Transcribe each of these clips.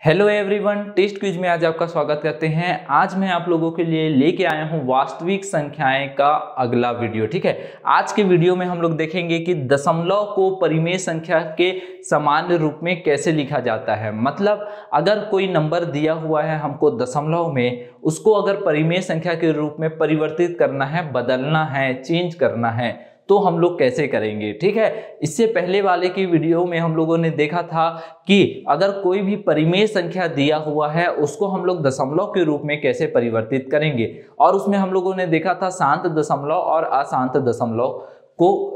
Hello everyone, test quiz में आज आपका स्वागत करते हैं। आज मैं आप लोगों के लिए लेके आया हूं वास्तविक संख्याएं का अगला वीडियो। ठीक है, आज के वीडियो में हम लोग देखेंगे कि दशमलव को परिमेय संख्या के सामान्य रूप में कैसे लिखा जाता है। मतलब अगर कोई नंबर दिया हुआ है हमको दशमलव में, उसको अगर परिमेय संख्या के रूप में परिवर्तित करना है, बदलना है, चेंज करना है, तो हम लोग कैसे करेंगे। ठीक है, इससे पहले वाले की वीडियो में हम लोगों ने देखा था कि अगर कोई भी परिमेय संख्या दिया हुआ है उसको हम लोग दशमलव के रूप में कैसे परिवर्तित करेंगे, और उसमें हम लोगों ने देखा था शांत दशमलव और अशांत दशमलव को।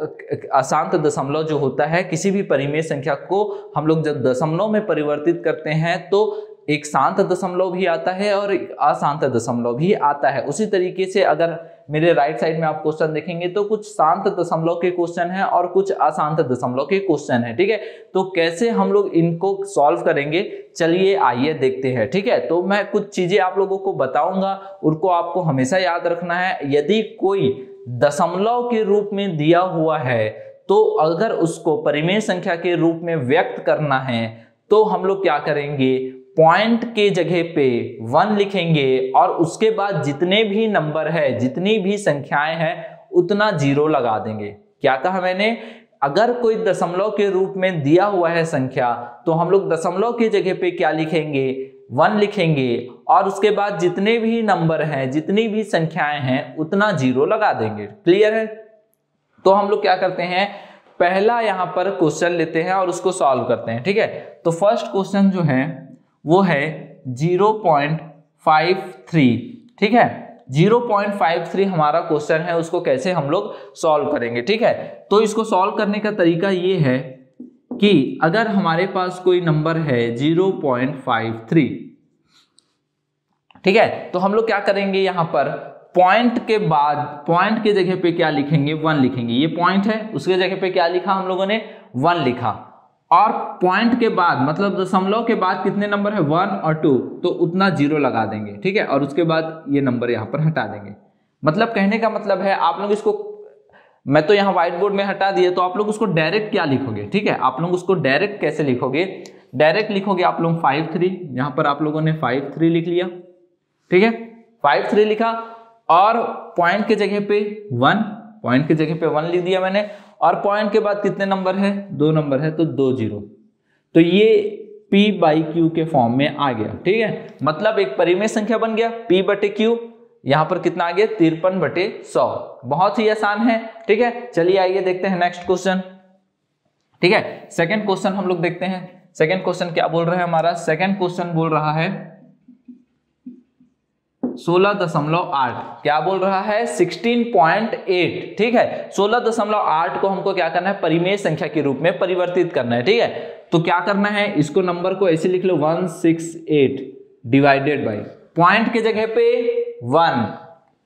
अशांत दशमलव जो होता है, किसी भी परिमेय संख्या को हम लोग जब दशमलव में परिवर्तित करते हैं तो एक शांत दशमलव भी आता है और एक अशांत दशमलव भी आता है। उसी तरीके से अगर मेरे राइट साइड में आप क्वेश्चन देखेंगे तो कुछ शांत दशमलव के क्वेश्चन है और कुछ अशांत दशमलव के क्वेश्चन है। ठीक है, तो कैसे हम लोग इनको सॉल्व करेंगे, चलिए आइए देखते हैं। ठीक है, तो मैं कुछ चीजें आप लोगों को बताऊंगा, उनको आपको हमेशा याद रखना है। यदि कोई दशमलव के रूप में दिया हुआ है तो अगर उसको परिमेय संख्या के रूप में व्यक्त करना है तो हम लोग क्या करेंगे, पॉइंट के जगह पे 1 लिखेंगे और उसके बाद जितने भी नंबर है, जितनी भी संख्याएं हैं, उतना 0 लगा देंगे। क्या कहा मैंने, अगर कोई दशमलव के रूप में दिया हुआ है संख्या तो हम लोग दशमलव के जगह पे क्या लिखेंगे, 1 लिखेंगे और उसके बाद जितने भी नंबर हैं, जितनी भी संख्याएं हैं, उतना 0 लगा देंगे। क्लियर है। तो हम लोग क्या करते हैं, पहला यहाँ पर क्वेश्चन लेते हैं और उसको सॉल्व करते हैं। ठीक है, तो फर्स्ट क्वेश्चन जो है वो है 0.53। ठीक है, 0.53 हमारा क्वेश्चन है, उसको कैसे हम लोग सॉल्व करेंगे। ठीक है, तो इसको सॉल्व करने का तरीका ये है कि अगर हमारे पास कोई नंबर है 0.53, ठीक है, तो हम लोग क्या करेंगे, यहाँ पर पॉइंट के बाद पॉइंट के जगह पे क्या लिखेंगे, 1 लिखेंगे। ये पॉइंट है, उसके जगह पे क्या लिखा हम लोगों ने, 1 लिखा। और पॉइंट के बाद मतलब दशमलव के बाद कितने नंबर है, 1 और 2, तो उतना 0 लगा देंगे। ठीक है, और उसके बाद ये नंबर यहाँ पर हटा देंगे। मतलब कहने का मतलब है, आप लोग इसको, मैं तो यहाँ व्हाइट बोर्ड में हटा दिए, तो आप लोग उसको डायरेक्ट क्या लिखोगे। ठीक है, आप लोग उसको डायरेक्ट कैसे लिखोगे, डायरेक्ट लिखोगे आप लोग 53। यहाँ पर आप लोगों ने 53 लिख लिया। ठीक है, 53 लिखा और पॉइंट के जगह पे 1, पॉइंट के जगह पे 1 लिख दिया मैंने, और पॉइंट के बाद कितने नंबर है, 2 नंबर है, तो 2 0। तो ये p/q के फॉर्म में आ गया। ठीक है, मतलब एक परिमेय संख्या बन गया p/q। यहां पर कितना आ गया, 53/100। बहुत ही आसान है। ठीक है, चलिए आइए देखते हैं नेक्स्ट क्वेश्चन। ठीक है, सेकंड क्वेश्चन हम लोग देखते हैं। सेकंड क्वेश्चन क्या बोल रहा है हमारा, सेकंड क्वेश्चन बोल रहा है 16.8। क्या बोल रहा है, 16.8। ठीक है, 16.8 को हमको क्या करना है, परिमेय संख्या के रूप में परिवर्तित करना है। ठीक है, तो क्या करना है, इसको नंबर को ऐसे लिख लो, 168 डिवाइडेड बाई, पॉइंट के जगह पे 1,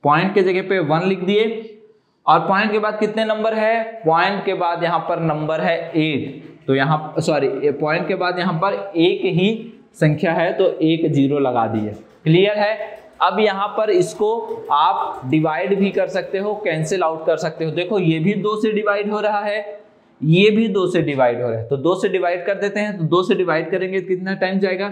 पॉइंट के जगह पे 1 लिख दिए, और पॉइंट के बाद कितने नंबर है, पॉइंट के बाद यहाँ पर नंबर है 8, तो यहाँ सॉरी, पॉइंट के बाद यहाँ पर एक ही संख्या है तो 1 0 लगा दिए। क्लियर है। अब यहाँ पर इसको आप डिवाइड भी कर सकते हो, कैंसिल आउट कर सकते हो। देखो ये भी 2 से डिवाइड हो रहा है, ये भी 2 से डिवाइड हो रहा है, तो 2 से डिवाइड कर देते हैं। तो 2 से डिवाइड करेंगे तो कितना टाइम जाएगा,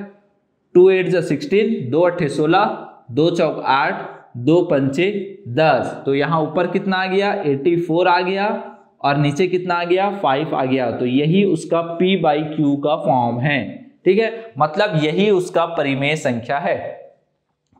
2 8 16, 2 8 16, 2 4 8, 2 5 10। तो यहाँ ऊपर कितना आ गया, 84 आ गया, और नीचे कितना आ गया, 5 आ गया। तो यही उसका p/q का फॉर्म है। ठीक है, मतलब यही उसका परिमेय संख्या है।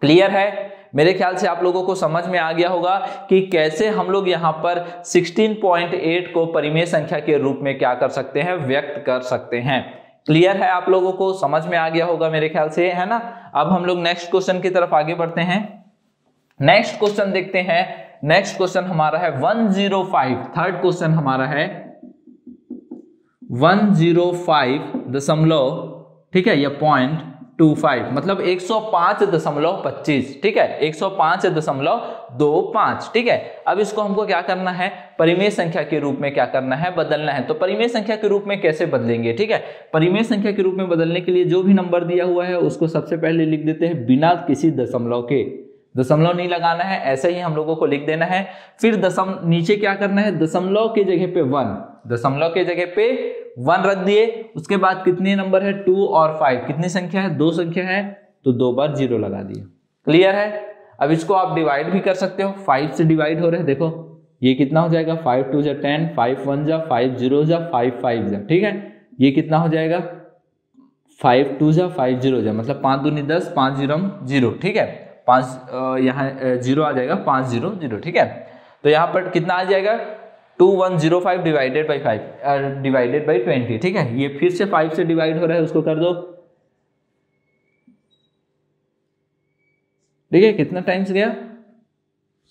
क्लियर है। मेरे ख्याल से आप लोगों को समझ में आ गया होगा कि कैसे हम लोग यहाँ पर 16.8 को परिमेय संख्या के रूप में क्या कर सकते हैं, व्यक्त कर सकते हैं। क्लियर है, आप लोगों को समझ में आ गया होगा मेरे ख्याल से, है ना। अब हम लोग नेक्स्ट क्वेश्चन की तरफ आगे बढ़ते हैं। नेक्स्ट क्वेश्चन देखते हैं। नेक्स्ट क्वेश्चन हमारा है 105। थर्ड क्वेश्चन हमारा है 105 ठीक है, या 0.25, मतलब 105.25। ठीक है, 105.25। ठीक है, अब इसको हमको क्या करना है, परिमेय संख्या के रूप में क्या करना है, बदलना है। तो परिमेय संख्या के रूप में कैसे बदलेंगे। ठीक है, परिमेय संख्या के रूप में बदलने के लिए जो भी नंबर दिया हुआ है उसको सबसे पहले लिख देते हैं बिना किसी दशमलव के। दशमलव नहीं लगाना है, ऐसे ही हम लोगों को लिख देना है। फिर नीचे क्या करना है, दशमलव के जगह पे 1, दशमलव के जगह पे 1 रख दिए, उसके बाद कितने नंबर है 2 और 5, कितनी संख्या है 2 संख्या है, तो 2 बार 0 लगा दिए। क्लियर है। अब इसको आप डिवाइड भी कर सकते हो, 5 से डिवाइड हो रहे हैं, देखो ये कितना हो जाएगा 5 2 जा 10, 5 1 जा 5 0 जा 5 5 जा, ठीक है। ये कितना हो जाएगा 5 2 जा 5 0 जा, मतलब 5 दूनी 10, 5 0 0, ठीक है। 5 यहाँ 0 आ जाएगा 5 0 0, ठीक है। तो यहाँ पर कितना आ जाएगा 2105 डिवाइडेड बाई 5 डिवाइडेड बाई 20, ठीक है। ये फिर से 5 से डिवाइड हो रहा है, उसको कर दो, ठीक है। कितना टाइम्स गया,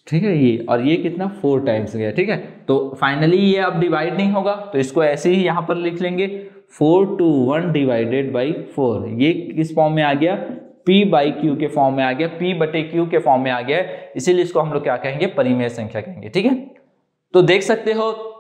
ठीक है, ये और ये कितना 4 टाइम्स गया, ठीक है। तो फाइनली ये अब डिवाइड नहीं होगा, तो इसको ऐसे ही यहाँ पर लिख लेंगे 4 2 1 डिवाइडेड बाई 4। ये किस फॉर्म में आ गया, P बाई Q के फॉर्म में आ गया, P बटे Q के फॉर्म में आ गया, इसीलिए इसको हम लोग क्या कहेंगे, परिमेय संख्या कहेंगे, ठीक है। तो देख सकते हो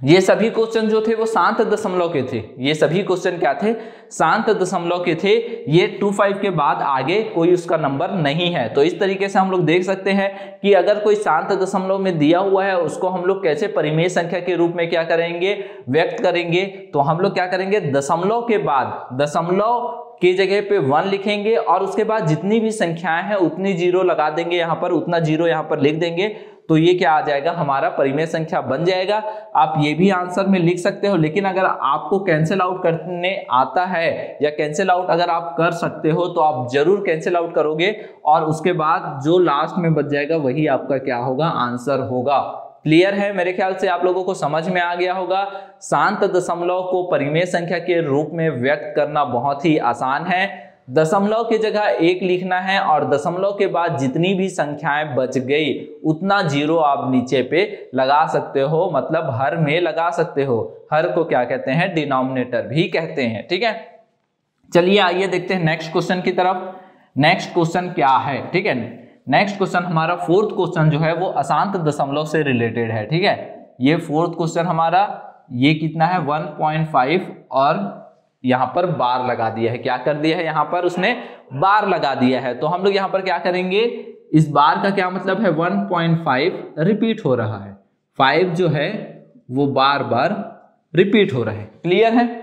ये सभी क्वेश्चन जो थे वो शांत दशमलव के थे, ये सभी क्वेश्चन क्या थे, शांत दशमलव के थे। ये 25 के बाद आगे कोई उसका नंबर नहीं है। तो इस तरीके से हम लोग देख सकते हैं कि अगर कोई शांत दशमलव में दिया हुआ है उसको हम लोग कैसे परिमेय संख्या के रूप में क्या करेंगे, व्यक्त करेंगे। तो हम लोग क्या करेंगे, दशमलव के बाद दशमलव की जगह पे 1 लिखेंगे और उसके बाद जितनी भी संख्याएं हैं उतनी 0 लगा देंगे, यहाँ पर उतना 0 यहाँ पर लिख देंगे, तो ये क्या आ जाएगा, हमारा परिमेय संख्या बन जाएगा। आप ये भी आंसर में लिख सकते हो, लेकिन अगर आपको कैंसिल आउट करने आता है या कैंसिल आउट अगर आप कर सकते हो तो आप जरूर कैंसिल आउट करोगे और उसके बाद जो लास्ट में बच जाएगा वही आपका क्या होगा, आंसर होगा। क्लियर है, मेरे ख्याल से आप लोगों को समझ में आ गया होगा। शांत दशमलव को परिमेय संख्या के रूप में व्यक्त करना बहुत ही आसान है। दशमलव की जगह 1 लिखना है और दशमलव के बाद जितनी भी संख्याएं बच गई उतना 0 आप नीचे पे लगा सकते हो, मतलब हर में लगा सकते हो। हर को क्या कहते हैं, डिनोमिनेटर भी कहते हैं, ठीक है। चलिए आइए देखते हैं नेक्स्ट क्वेश्चन की तरफ। नेक्स्ट क्वेश्चन क्या है, ठीक है। नेक्स्ट क्वेश्चन हमारा 4th क्वेश्चन जो है वो अशांत दशमलव से रिलेटेड है, ठीक है। ये 4th क्वेश्चन हमारा ये कितना है 1.5 और यहाँ पर बार लगा दिया है, क्या कर दिया है, यहाँ पर उसने बार लगा दिया है। तो हम लोग यहाँ पर क्या करेंगे, इस बार का क्या मतलब है, 1.5 रिपीट हो रहा है, 5 जो है वो बार बार रिपीट हो रहा है। क्लियर है,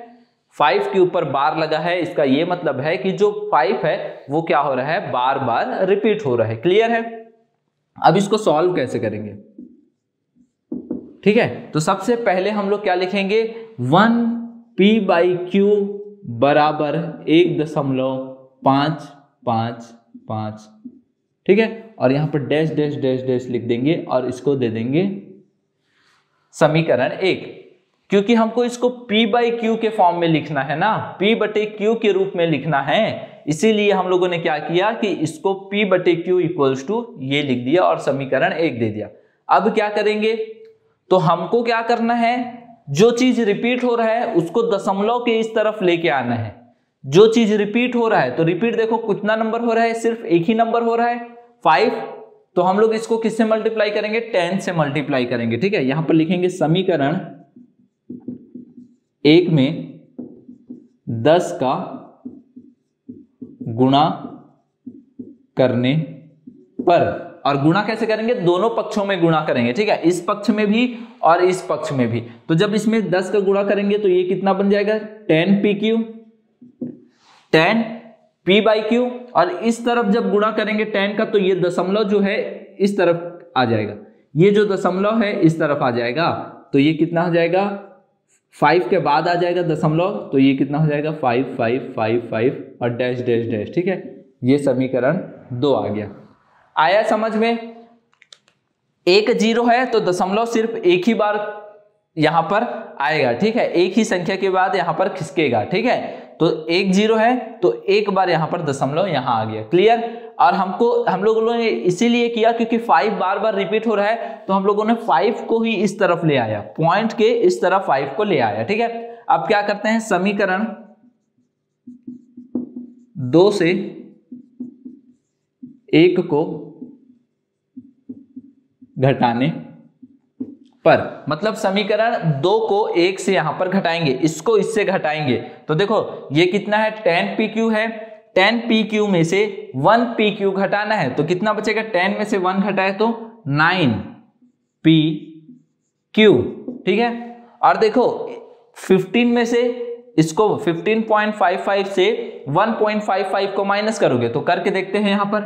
5 के ऊपर बार लगा है, इसका ये मतलब है कि जो 5 है वो क्या हो रहा है, बार बार रिपीट हो रहा है। क्लियर है। अब इसको सॉल्व कैसे करेंगे, ठीक है। तो सबसे पहले हम लोग क्या लिखेंगे, 1P बाई Q बराबर 1.555, ठीक है। और यहां पर डैश डैश डैश डैश लिख देंगे और इसको दे देंगे समीकरण 1, क्योंकि हमको इसको P बाई Q के फॉर्म में लिखना है ना, P बटे Q के रूप में लिखना है, इसीलिए हम लोगों ने क्या किया कि इसको P बटे Q इक्वल्स टू ये लिख दिया और समीकरण 1 दे दिया। अब क्या करेंगे, तो हमको क्या करना है, जो चीज रिपीट हो रहा है उसको दशमलव के इस तरफ लेके आना है। जो चीज रिपीट हो रहा है, तो रिपीट देखो कितना नंबर हो रहा है, सिर्फ एक ही नंबर हो रहा है 5, तो हम लोग इसको किससे मल्टीप्लाई करेंगे, 10 से मल्टीप्लाई करेंगे, ठीक है। यहां पर लिखेंगे समीकरण 1 में 10 का गुणा करने पर, और गुणा कैसे करेंगे, दोनों पक्षों में गुणा करेंगे, ठीक है, इस पक्ष में भी और इस पक्ष में भी। तो जब इसमें 10 का गुणा करेंगे तो ये कितना बन जाएगा 10PQ, 10P बाई Q, और इस तरफ जब गुणा करेंगे 10 का तो ये दशमलव जो है इस तरफ आ जाएगा, ये जो दशमलव है इस तरफ आ जाएगा, तो ये कितना हो जाएगा 5 के बाद आ जाएगा दशमलव, तो ये कितना हो जाएगा 5 5 5 5 और डैश डैश डैश, ठीक है। ये समीकरण 2 आ गया। आया समझ में, 1 0 है तो दशमलव सिर्फ एक ही बार यहां पर आएगा, ठीक है, एक ही संख्या के बाद यहां पर खिसकेगा, ठीक है। तो 1 0 है तो एक बार यहां पर दशमलव यहां आ गया। क्लियर। और हम लोगों ने इसीलिए किया क्योंकि 5 बार बार रिपीट हो रहा है, तो हम लोगों ने 5 को ही इस तरफ ले आया, पॉइंट के इस तरफ 5 को ले आया, ठीक है। अब क्या करते हैं, समीकरण 2 से 1 को घटाने पर, मतलब समीकरण 2 को 1 से यहां पर घटाएंगे, इसको इससे घटाएंगे, तो देखो ये कितना है 10PQ है, 10PQ में से 1PQ घटाना है तो कितना बचेगा, 10 में से 1 घटाए तो 9PQ, ठीक है। और देखो 15 में से इसको 15.55 से 1.55 को माइनस करोगे तो करके देखते हैं। यहां पर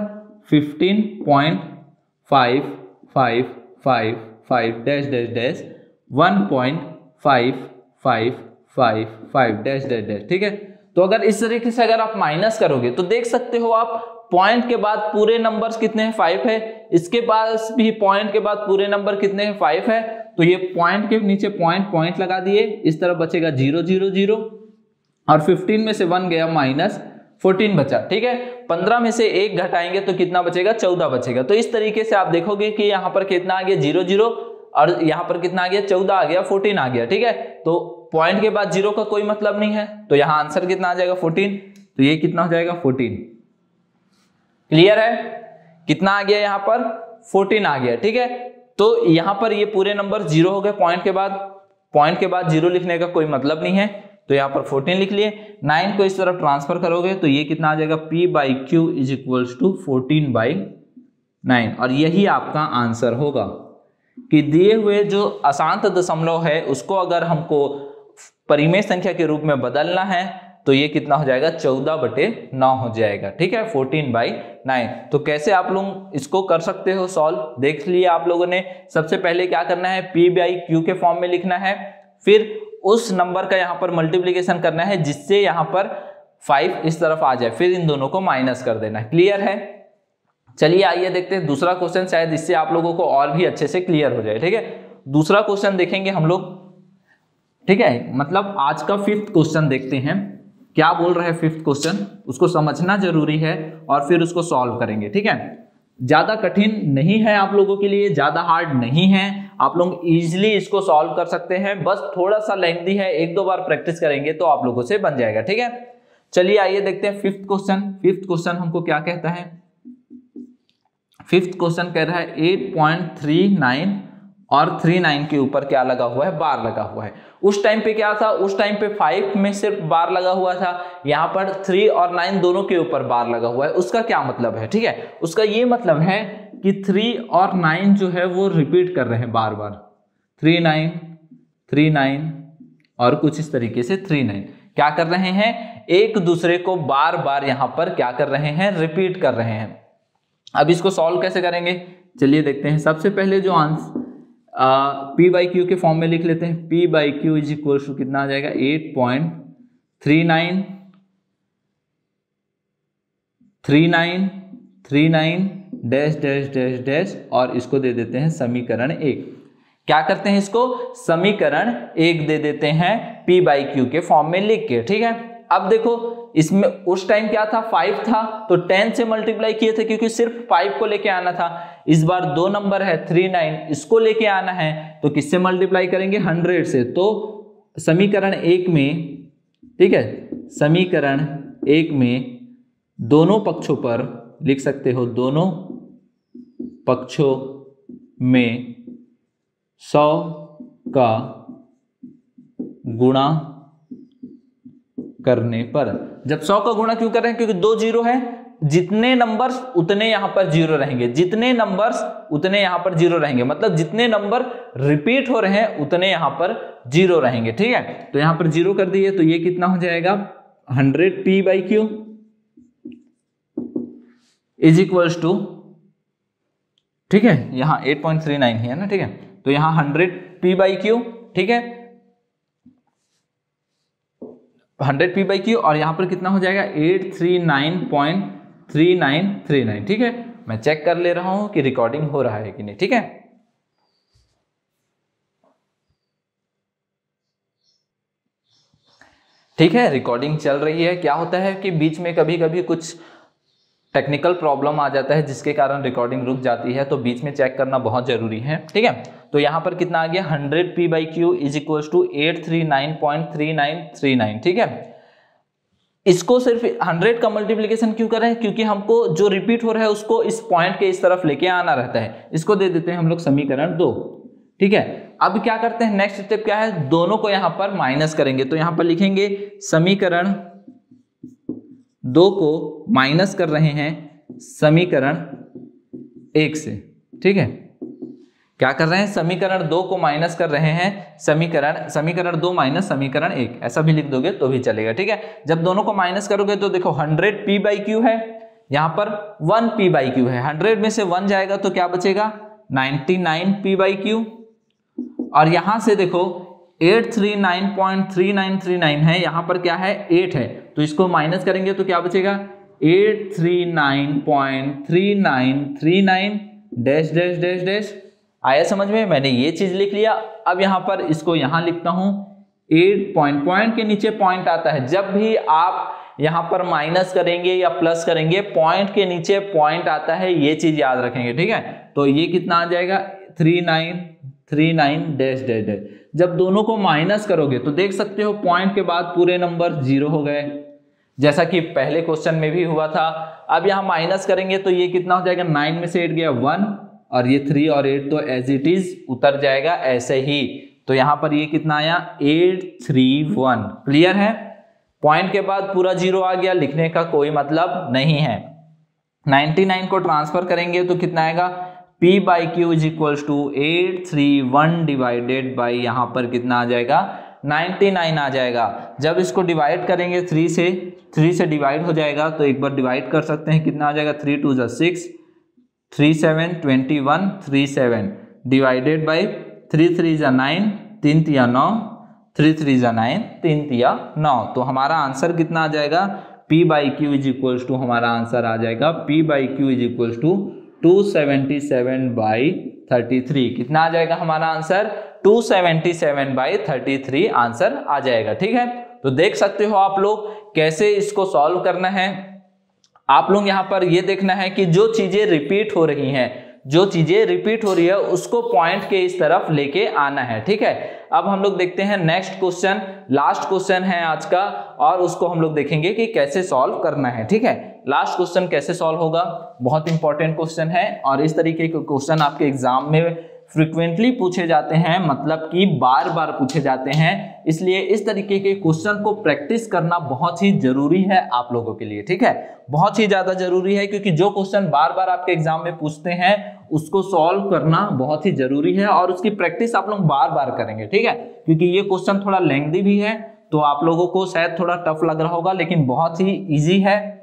15.5555 dash dash dash 1.5555 dash dash dash, ठीक है। तो अगर इस तरीके से अगर आप माइनस करोगे तो देख सकते हो आप पॉइंट के बाद पूरे नंबर्स कितने हैं, 5 है। इसके पास भी पॉइंट के बाद पूरे नंबर कितने हैं, 5 है। तो ये पॉइंट के नीचे पॉइंट लगा दिए, इस तरफ बचेगा 0 0 0 और 15 में से 1 गया माइनस 14 बचा, ठीक है। 15 में से 1 घटाएंगे तो कितना बचेगा, 14 बचेगा। तो इस तरीके से आप देखोगे कि यहाँ पर कितना आ गया 0 0 और यहाँ पर कितना आ गया 14 आ गया, 14 आ गया, ठीक है। तो पॉइंट के बाद 0 का कोई मतलब नहीं है, तो यहाँ आंसर कितना आ जाएगा 14। तो ये कितना हो जाएगा 14। क्लियर है, कितना आ गया यहाँ पर 14 आ गया, ठीक है। तो यहाँ पर ये पूरे नंबर 0 हो गए पॉइंट के बाद 0 लिखने का कोई मतलब नहीं है, तो यहाँ पर 14 लिख लिए। 9 को इस तरफ ट्रांसफर करोगे तो ये कितना आ जाएगा P/Q इज इक्वल्स टू 14/9 और यही आपका आंसर होगा कि दिए हुए जो अशांत दशमलव है उसको अगर हमको परिमेय संख्या के रूप में बदलना है तो ये कितना हो जाएगा 14/9 हो जाएगा, ठीक है, 14/9। तो कैसे आप लोग इसको कर सकते हो सॉल्व, देख लिए आप लोगों ने। सबसे पहले क्या करना है, P/Q के फॉर्म में लिखना है, फिर उस नंबर का यहाँ पर मल्टीप्लीकेशन करना है जिससे यहाँ पर 5 इस तरफ आ जाए, फिर इन दोनों को माइनस कर देना है। क्लियर है, चलिए आइए देखते हैं दूसरा क्वेश्चन, शायद इससे आप लोगों को और भी अच्छे से क्लियर हो जाए, ठीक है। दूसरा क्वेश्चन देखेंगे हम लोग, ठीक है, मतलब आज का 5th क्वेश्चन देखते हैं क्या बोल रहा है 5th क्वेश्चन, उसको समझना जरूरी है और फिर उसको सॉल्व करेंगे, ठीक है। ज्यादा कठिन नहीं है आप लोगों के लिए, ज्यादा हार्ड नहीं है, आप लोग इजीली इसको सॉल्व कर सकते हैं। बस थोड़ा सा लेंथी है, 1-2 बार प्रैक्टिस करेंगे तो आप लोगों से बन जाएगा, ठीक है। चलिए आइए देखते हैं 5th क्वेश्चन। 5th क्वेश्चन हमको क्या कहता है, 5th क्वेश्चन कह रहा है 8.39 और 39 के ऊपर क्या लगा हुआ है, बार लगा हुआ है। उस टाइम पे क्या था, उस टाइम पे 5 में सिर्फ बार लगा हुआ था, यहाँ पर 3 और 9 दोनों के ऊपर बार लगा हुआ है। उसका क्या मतलब है, ठीक है, उसका ये मतलब है कि 3 और 9 जो है वो रिपीट कर रहे हैं बार बार, 3 9 3 9 और कुछ इस तरीके से 3 9 क्या कर रहे हैं, एक दूसरे को बार बार यहाँ पर क्या कर रहे हैं, रिपीट कर रहे हैं। अब इसको सॉल्व कैसे करेंगे, चलिए देखते हैं। सबसे पहले जो आंसर P/Q के फॉर्म में लिख लेते हैं। P/Q इज इक्वल टू कितना आ जाएगा 8.39 डैश डैश डैश डैश और इसको दे देते हैं समीकरण 1। क्या करते हैं, इसको समीकरण 1 दे देते हैं P/Q के फॉर्म में लिख के, ठीक है। अब देखो इसमें उस टाइम क्या था, 5 था तो 10 से मल्टीप्लाई किए थे क्योंकि सिर्फ 5 को लेके आना था। इस बार 2 नंबर है 3 9, इसको लेके आना है तो किससे मल्टीप्लाई करेंगे, 100 से। तो समीकरण 1 में, ठीक है, समीकरण 1 में दोनों पक्षों पर लिख सकते हो, दोनों पक्षों में 100 का गुणा करने पर, जब 100 का गुणा क्यों कर रहे हैं, क्योंकि 2 0 है, जितने नंबर्स उतने यहां पर 0 रहेंगे, जितने नंबर्स उतने यहां पर 0 रहेंगे, मतलब जितने नंबर रिपीट हो रहे हैं उतने यहां पर 0 रहेंगे, ठीक है। तो यहां पर 0 कर दिए तो ये कितना हो जाएगा 100 P/Q इज इक्वल्स टू, ठीक है, यहां 8.39 है ना, ठीक है, तो यहां 100 P/Q, ठीक है, 100 P/Q और यहां पर कितना हो जाएगा 839.3939, ठीक है। मैं चेक कर ले रहा हूं कि रिकॉर्डिंग हो रहा है कि नहीं, ठीक है। ठीक है, रिकॉर्डिंग चल रही है। क्या होता है कि बीच में कभी कभी कुछ टेक्निकल प्रॉब्लम आ जाता है जिसके कारण रिकॉर्डिंग रुक जाती है, तो बीच में चेक करना बहुत जरूरी है, ठीक है। तो यहां पर कितना आ गया 100 P/Q इज इक्वल टू 839.3939, ठीक है। इसको सिर्फ 100 का मल्टीप्लीकेशन क्यों कर रहे हैं, क्योंकि हमको जो रिपीट हो रहा है उसको इस पॉइंट के इस तरफ लेके आना रहता है। इसको दे देते हैं हम लोग समीकरण 2, ठीक है। अब क्या करते हैं, नेक्स्ट स्टेप क्या है, दोनों को यहां पर माइनस करेंगे। तो यहां पर लिखेंगे समीकरण 2 को माइनस कर रहे हैं समीकरण 1 से, ठीक है। क्या कर रहे हैं, समीकरण 2 को माइनस कर रहे हैं, समीकरण 2 माइनस समीकरण 1, ऐसा भी लिख दोगे तो भी चलेगा। ठीक है, जब दोनों को माइनस करोगे तो देखो 100 p/q है, यहाँ पर 1 p/q है, 100 में से 1 जाएगा तो क्या बचेगा 99 p/q, और यहां से देखो 839.3939 है, यहां पर क्या है 8 है, तो इसको माइनस करेंगे तो क्या बचेगा 839.3939 डैश डैश डैश डैश। आया समझ में, मैंने ये चीज लिख लिया। अब यहां पर इसको यहां लिखता हूं 8 पॉइंट के नीचे पॉइंट आता है, जब भी आप यहां पर माइनस करेंगे या प्लस करेंगे पॉइंट के नीचे पॉइंट आता है, ये चीज याद रखेंगे। ठीक है, तो ये कितना आ जाएगा 3939 डैश डैश डैश। जब दोनों को माइनस करोगे तो देख सकते हो पॉइंट के बाद पूरे नंबर 0 हो गए, जैसा कि पहले क्वेश्चन में भी हुआ था। अब यहां माइनस करेंगे तो ये कितना हो जाएगा, 9 में से 8 गया 1, और ये 3 और 8 तो एज इट इज उतर जाएगा ऐसे ही। तो यहां पर ये कितना आया 831। क्लियर है, पॉइंट के बाद पूरा 0 आ गया, लिखने का कोई मतलब नहीं है। 99 को ट्रांसफर करेंगे तो कितना आएगा p/q is equals to 831 divided by यहाँ पर कितना आ जाएगा 99 आ जाएगा। जब इसको डिवाइड करेंगे 3 से डिवाइड हो जाएगा, तो एक बार डिवाइड कर सकते हैं, कितना आ जाएगा 3 2 6, 3 7 21 37 डिवाइडेड बाई 3 3 9, 3 3 9, 3 3 9, 3 3 9। तो हमारा आंसर कितना आ जाएगा p/q इज इक्वल्स टू, हमारा आंसर आ जाएगा p/q इज इक्वल्स टू 277/33। कितना आ जाएगा हमारा आंसर 277/33 आंसर आ जाएगा। ठीक है, तो देख सकते हो आप लोग कैसे इसको सॉल्व करना है। आप लोग यहाँ पर ये देखना है कि जो चीजें रिपीट हो रही है उसको पॉइंट के इस तरफ लेके आना है। ठीक है, अब हम लोग देखते हैं नेक्स्ट क्वेश्चन, लास्ट क्वेश्चन है आज का, और उसको हम लोग देखेंगे कि कैसे सॉल्व करना है। ठीक है, लास्ट क्वेश्चन कैसे सॉल्व होगा, बहुत इंपॉर्टेंट क्वेश्चन है, और इस तरीके के क्वेश्चन आपके एग्जाम में फ्रीक्वेंटली पूछे जाते हैं, मतलब कि बार बार पूछे जाते हैं, इसलिए इस तरीके के क्वेश्चन को प्रैक्टिस करना बहुत ही जरूरी है आप लोगों के लिए। ठीक है, बहुत ही ज्यादा जरूरी है, क्योंकि जो क्वेश्चन बार बार आपके एग्जाम में पूछते हैं उसको सॉल्व करना बहुत ही जरूरी है, और उसकी प्रैक्टिस आप लोग बार बार करेंगे। ठीक है, क्योंकि ये क्वेश्चन थोड़ा लेंथी भी है, तो आप लोगों को शायद थोड़ा टफ लग रहा होगा, लेकिन बहुत ही ईजी है।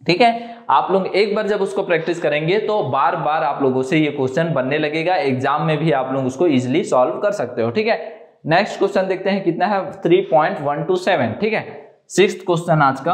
ठीक है, आप लोग एक बार जब उसको प्रैक्टिस करेंगे तो बार बार आप लोगों से ये क्वेश्चन बनने लगेगा, एग्जाम में भी आप लोग उसको इजीली सॉल्व कर सकते हो। ठीक है, नेक्स्ट क्वेश्चन देखते हैं, कितना है 3.127। ठीक है, सिक्स्थ क्वेश्चन आज का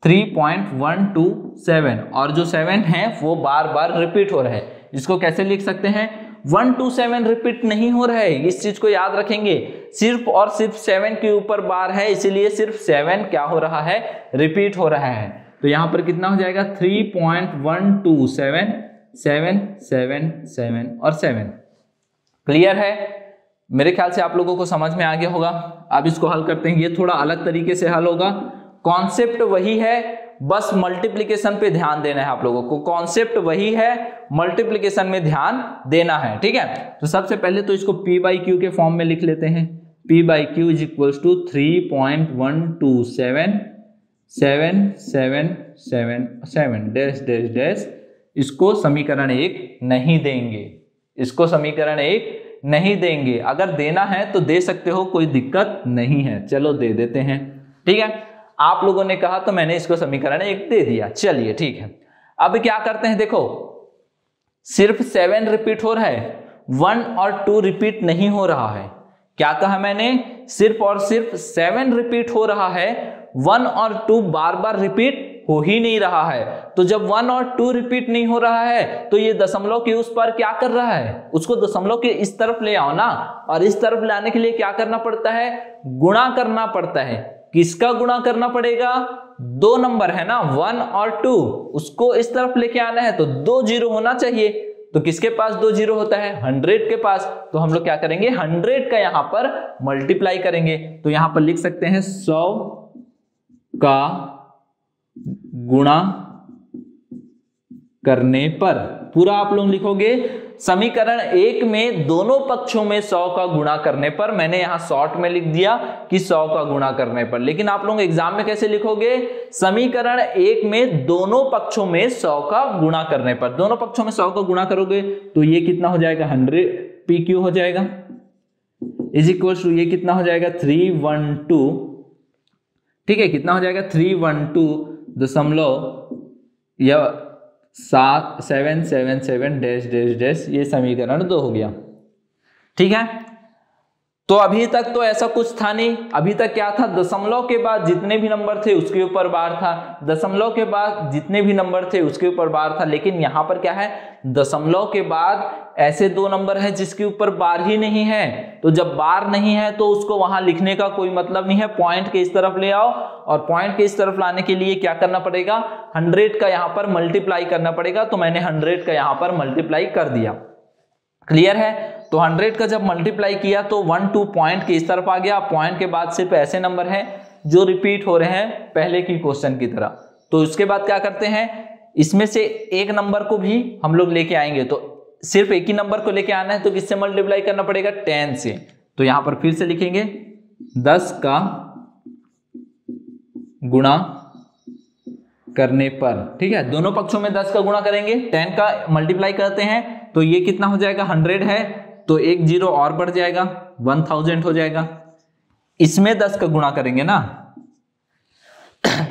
3.127, और जो 7 है वो बार बार रिपीट हो रहा है। इसको कैसे लिख सकते हैं, 1 to 7 रिपीट नहीं हो रहा है, इस चीज को याद रखेंगे, सिर्फ और सिर्फ 7 के ऊपर बार है, इसीलिए सिर्फ 7 क्या हो रहा है, रिपीट हो रहा है। तो यहां पर कितना हो जाएगा 3.127, 7 7 7 और 7। क्लियर है, मेरे ख्याल से आप लोगों को समझ में आ गया होगा। अब इसको हल करते हैं, ये थोड़ा अलग तरीके से हल होगा, कॉन्सेप्ट वही है, बस मल्टीप्लिकेशन पे ध्यान देना है आप लोगों को। कॉन्सेप्ट वही है, मल्टीप्लिकेशन में ध्यान देना है। ठीक है, तो सबसे पहले तो इसको p/q के फॉर्म में लिख लेते हैं, p/q is equals to 3.127 7 7 7 7 dash dash dash. इसको समीकरण 1 नहीं देंगे, इसको समीकरण 1 नहीं देंगे, अगर देना है तो दे सकते हो, कोई दिक्कत नहीं है, चलो दे देते हैं। ठीक है, आप लोगों ने कहा तो मैंने इसको समीकरण 1 दे दिया, चलिए ठीक है। अब क्या करते हैं, देखो सिर्फ 7 रिपीट हो रहा है, 1 और 2 रिपीट नहीं हो रहा है। क्या कहा मैंने, सिर्फ और सिर्फ 7 रिपीट हो रहा है, 1 और 2 बार बार रिपीट हो ही नहीं रहा है। तो जब 1 और 2 रिपीट नहीं हो रहा है तो ये दशमलव के उस पर क्या कर रहा है, उसको दशमलव के इस तरफ ले आओ ना, और इस तरफ लाने के लिए क्या करना पड़ता है, गुणा करना पड़ता है। किसका गुणा करना पड़ेगा, 2 नंबर है ना 1 और 2, उसको इस तरफ लेके आना है तो 2 0 होना चाहिए। तो किसके पास 2 0 होता है, 100 के पास। तो हम लोग क्या करेंगे, 100 का यहां पर मल्टीप्लाई करेंगे। तो यहां पर लिख सकते हैं 100 का गुणा करने पर, पूरा आप लोग लिखोगे समीकरण 1 में दोनों पक्षों में 100 का गुणा करने पर, मैंने यहां शॉर्ट में लिख दिया कि 100 का गुणा करने पर, लेकिन आप लोग एग्जाम में कैसे लिखोगे? समीकरण 1 में दोनों पक्षों में 100 का गुणा करने पर, दोनों पक्षों में 100 का गुणा करोगे तो ये कितना हो जाएगा? 100 PQ हो जाएगा, इज इक्वल टू ये कितना हो जाएगा? 312, ठीक है, कितना हो जाएगा? 312.777 डैश डैश डैश, ये समीकरण 2 हो गया। ठीक है, तो अभी तक तो ऐसा कुछ था नहीं। अभी तक क्या था? दशमलव के बाद जितने भी नंबर थे उसके ऊपर बार था, दशमलव के बाद जितने भी नंबर थे उसके ऊपर बार था। लेकिन यहां पर क्या है? दशमलव के बाद ऐसे दो नंबर है जिसके ऊपर बार ही नहीं है। तो जब बार नहीं है तो उसको वहां लिखने का कोई मतलब नहीं है। पॉइंट के इस तरफ ले आओ, और पॉइंट के इस तरफ लाने के लिए क्या करना पड़ेगा? 100 का यहां पर मल्टीप्लाई करना पड़ेगा। तो मैंने 100 का यहां पर मल्टीप्लाई कर दिया। क्लियर है? तो 100 का जब मल्टीप्लाई किया तो 1 2 पॉइंट के इस तरफ आ गया। पॉइंट के बाद सिर्फ ऐसे नंबर हैं जो रिपीट हो रहे हैं पहले की क्वेश्चन की तरह। तो उसके बाद क्या करते हैं? इसमें से एक नंबर को भी हम लोग लेके आएंगे। तो सिर्फ एक ही नंबर को लेके आना है तो किससे मल्टीप्लाई करना पड़ेगा? 10 से। तो यहां पर फिर से लिखेंगे 10 का गुणा करने पर। ठीक है, दोनों पक्षों में 10 का गुणा करेंगे, 10 का मल्टीप्लाई करते हैं तो ये कितना हो जाएगा? 100 है तो एक जीरो और बढ़ जाएगा, 1000 हो जाएगा। इसमें 10 का गुणा करेंगे ना,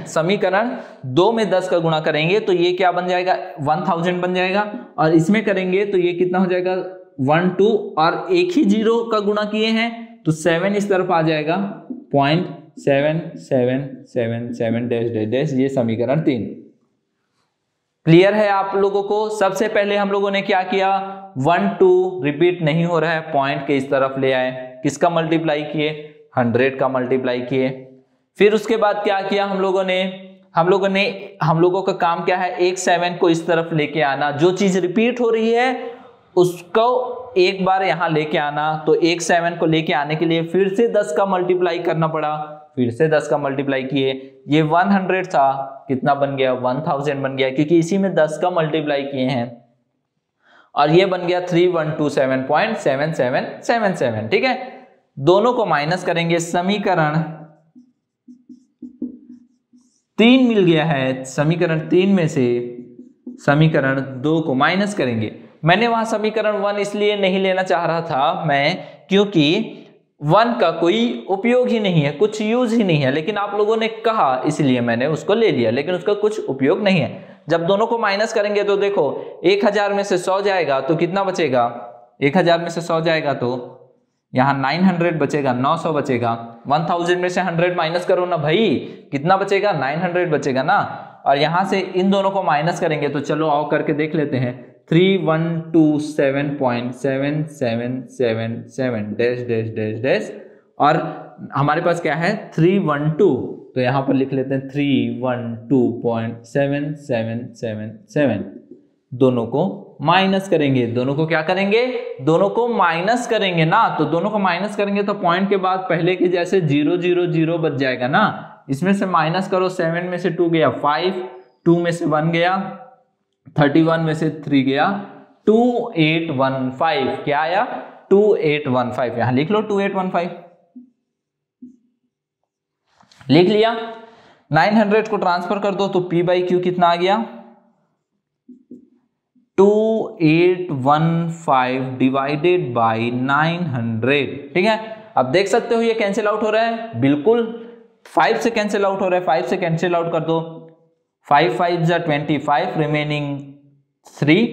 समीकरण 2 में 10 का गुणा करेंगे तो ये क्या बन जाएगा? 1000 बन जाएगा। और इसमें करेंगे तो ये कितना हो जाएगा? 1 2, और एक ही जीरो का गुणा किए हैं तो 7 इस तरफ आ जाएगा, 0.7777 डैश डैश डैश, ये समीकरण 3। क्लियर है आप लोगों को? सबसे पहले हम लोगों ने क्या किया? 1 2 रिपीट नहीं हो रहा है, पॉइंट के इस तरफ ले आए, किसका मल्टीप्लाई किए? 100 का मल्टीप्लाई किए। फिर उसके बाद क्या किया हम लोगों का काम क्या है? एक 7 को इस तरफ लेके आना, जो चीज रिपीट हो रही है उसको एक बार यहां लेके आना। तो एक 7 को लेके आने के लिए फिर से 10 का मल्टीप्लाई करना पड़ा, फिर से 10 का मल्टीप्लाई किए। ये 100 था, कितना बन गया? 1000 बन गया, क्योंकि इसी में 10 का मल्टीप्लाई किए हैं। और ये बन गया 3127.7777। ठीक है, दोनों को माइनस करेंगे, समीकरण 3 मिल गया है। समीकरण 3 में से समीकरण 2 को माइनस करेंगे। मैंने वहां समीकरण 1 इसलिए नहीं लेना चाह रहा था मैं, क्योंकि 1 का कोई उपयोग ही नहीं है, कुछ यूज ही नहीं है। लेकिन आप लोगों ने कहा इसलिए मैंने उसको ले लिया, लेकिन उसका कुछ उपयोग नहीं है। जब दोनों को माइनस करेंगे तो देखो 1000 में से 100 जाएगा तो कितना बचेगा? 1000 में से 100 जाएगा तो यहाँ 900 बचेगा, 900 बचेगा। 1000 में से 100 माइनस करो ना भाई, कितना बचेगा? 900 बचेगा ना। और यहां से इन दोनों को माइनस करेंगे तो चलो आओ करके देख लेते हैं। 3127.777 डैश डैश डैश डैश, और हमारे पास क्या है? 312, तो यहां पर लिख लेते हैं 312.7777। दोनों को माइनस करेंगे, दोनों को क्या करेंगे? दोनों को माइनस करेंगे ना। तो दोनों को माइनस करेंगे तो पॉइंट के बाद पहले के जैसे 0 0 0 बच जाएगा ना। इसमें से माइनस करो, 7 में से 2 गया 5, 2 में से 1 गया, 31 में से 3 गया, 2815। क्या आया? 2815। यहां लिख लो 2815, लिख लिया। 900 को ट्रांसफर कर दो तो P बाई Q कितना आ गया? 2815 डिवाइडेड बाई 900। ठीक है, अब देख सकते हो ये कैंसिल आउट हो रहा है, बिल्कुल 5 से कैंसिल आउट हो रहा है। 5 से कैंसिल आउट कर दो, 5 5 जा 25, रिमेनिंग 3,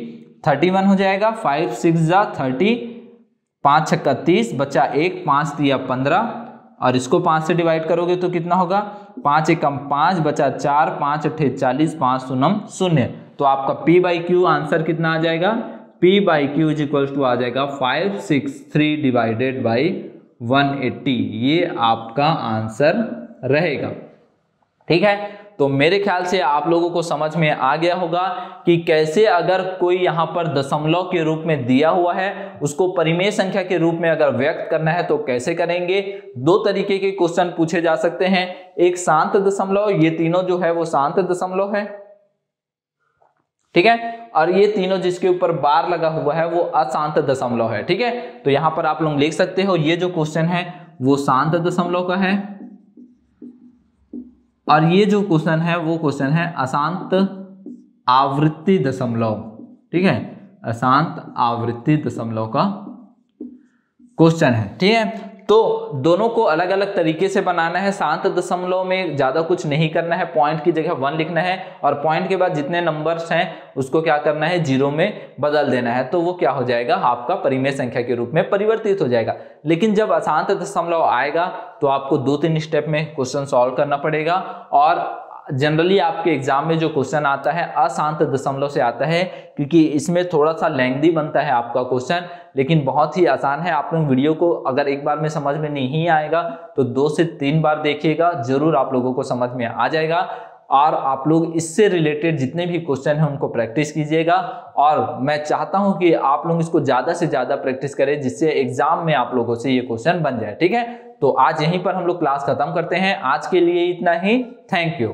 31 हो जाएगा। 5 6 जा 30, 5 6 30, बचा 1, 5 दिया 15, और इसको 5 से डिवाइड करोगे तो कितना होगा? 5 एकम 5, बचा 4, 5 अट्ठे 40, 5 शून्यम 0। तो आपका P बाई Q आंसर कितना आ जाएगा? P by Q is equal to आ जाएगा 563 डिवाइडेड बाई 180। ये आपका आंसर रहेगा। ठीक है, तो मेरे ख्याल से आप लोगों को समझ में आ गया होगा कि कैसे अगर कोई यहाँ पर दशमलव के रूप में दिया हुआ है उसको परिमेय संख्या के रूप में अगर व्यक्त करना है तो कैसे करेंगे। 2 तरीके के क्वेश्चन पूछे जा सकते हैं, एक शांत दशमलव, ये तीनों जो है वो शांत दशमलव है। ठीक है। और ये तीनों जिसके ऊपर बार लगा हुआ है वो अशांत दशमलव है, ठीक है। तो यहां पर आप लोग लिख सकते हो ये जो क्वेश्चन है वो शांत दशमलव का है और ये जो क्वेश्चन है वो क्वेश्चन है अशांत आवृत्ति दशमलव, ठीक है, अशांत आवृत्ति दशमलव का क्वेश्चन है, ठीक है। तो दोनों को अलग अलग तरीके से बनाना है। शांत दशमलव में ज्यादा कुछ नहीं करना है, पॉइंट की जगह 1 लिखना है और पॉइंट के बाद जितने नंबर्स हैं उसको क्या करना है, 0 में बदल देना है, तो वो क्या हो जाएगा, आपका परिमेय संख्या के रूप में परिवर्तित हो जाएगा। लेकिन जब अशांत दशमलव आएगा तो आपको 2-3 स्टेप में क्वेश्चन सॉल्व करना पड़ेगा और जनरली आपके एग्जाम में जो क्वेश्चन आता है अशांत दशमलव से आता है, क्योंकि इसमें थोड़ा सा लेंथी बनता है आपका क्वेश्चन, लेकिन बहुत ही आसान है। आप लोग वीडियो को अगर एक बार में समझ में नहीं आएगा तो 2 से 3 बार देखिएगा, जरूर आप लोगों को समझ में आ जाएगा। और आप लोग इससे रिलेटेड जितने भी क्वेश्चन हैं उनको प्रैक्टिस कीजिएगा और मैं चाहता हूं कि आप लोग इसको ज्यादा से ज्यादा प्रैक्टिस करें जिससे एग्जाम में आप लोगों से ये क्वेश्चन बन जाए, ठीक है। तो आज यहीं पर हम लोग क्लास खत्म करते हैं। आज के लिए इतना ही। Thank you.